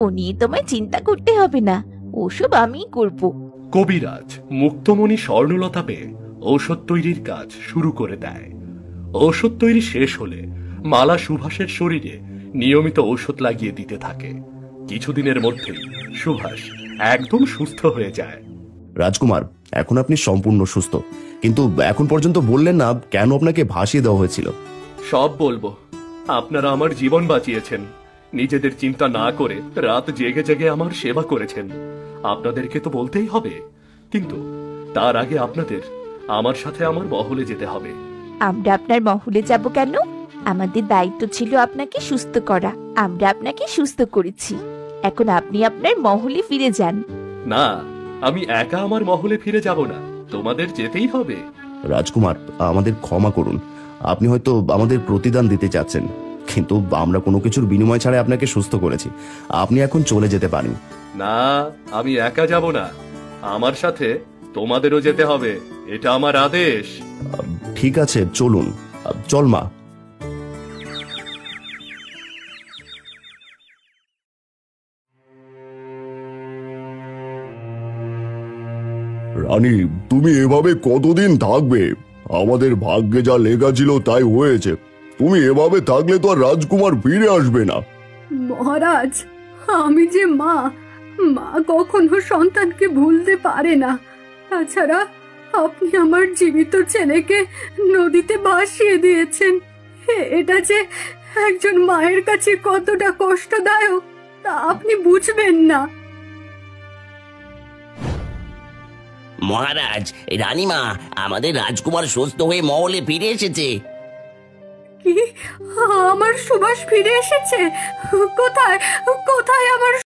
ও নিয়ে তোমায় চিন্তা করতে হবে না, ওসব আমিই করব। কবিরাজ মুক্তমণি স্বর্ণলতা পেয়ে ঔষধ তৈরির কাজ শুরু করে দেয়। ঔষধ তৈরি শেষ হলে মালা সুভাষের শরীরে নিয়মিত ঔষধ লাগিয়ে দিতে থাকে। কিছুদিনের মধ্যেই সুভাষ একদম সুস্থ হয়ে যায়। রাজকুমার, এখন আপনি সম্পূর্ণ সুস্থ, কিন্তু এখন পর্যন্ত বললেন না কেন আপনাকে ভাসিয়ে দেওয়া হয়েছিল। সব বলবো। আপনারা আমার জীবন বাঁচিয়েছেন, নিজেদের চিন্তা না করে রাত জেগে জেগে আমার সেবা করেছেন। আপনাদেরকে তো বলতেই হবে, কিন্তু তার আগে আপনাদের আমার সাথে আমার মহলে যেতে হবে। আমরা আপনার মহলে যাব কেন? আমাদের দায়িত্ব ছিল আপনাকে সুস্থ করা, আমরা আপনাকে সুস্থ করেছি। এখন আপনি আপনার মহলে ফিরে যান। না, আমি একা আমার মহলে ফিরে যাব না, তোমাদের যেতেই হবে। রাজকুমার, আমাদের ক্ষমা করুন। আপনি হয়তো আমাদের প্রতিদান দিতে চাচ্ছেন, কিন্তু আমরা কোনো কিছুর বিনিময় ছাড়াই আপনাকে সুস্থ করেছি। আপনি এখন চলে যেতে পারেন। না, আমি একা যাব না, আমার সাথে তোমাদেরও যেতে হবে, এটা আমার আদেশ। ঠিক আছে, চলুন। চল মা। রানী, তুমি এভাবে কতদিন থাকবে? আমাদের ভাগ্যে যা লেখা ছিল তাই হয়েছে। তুমি এভাবে থাকলে তো আর রাজকুমার ফিরে আসবে না। মহারাজ, আমি যে মা, মা কখনো সন্তানকে ভুলতে পারে না। তাছাড়া আপনি আমার জীবিত ছেলেকে নদীতে ভাসিয়ে দিয়েছেন। এটা যে একজন মায়ের কাছে কতটা কষ্টদায়ক তা আপনি বুঝবেন না। মহারাজ, রানীমা, আমাদের রাজকুমার সুস্থ হয়ে মহলে ফিরে এসেছে। কি? আমার সুভাষ ফিরে এসেছে? কোথায় কোথায় আমার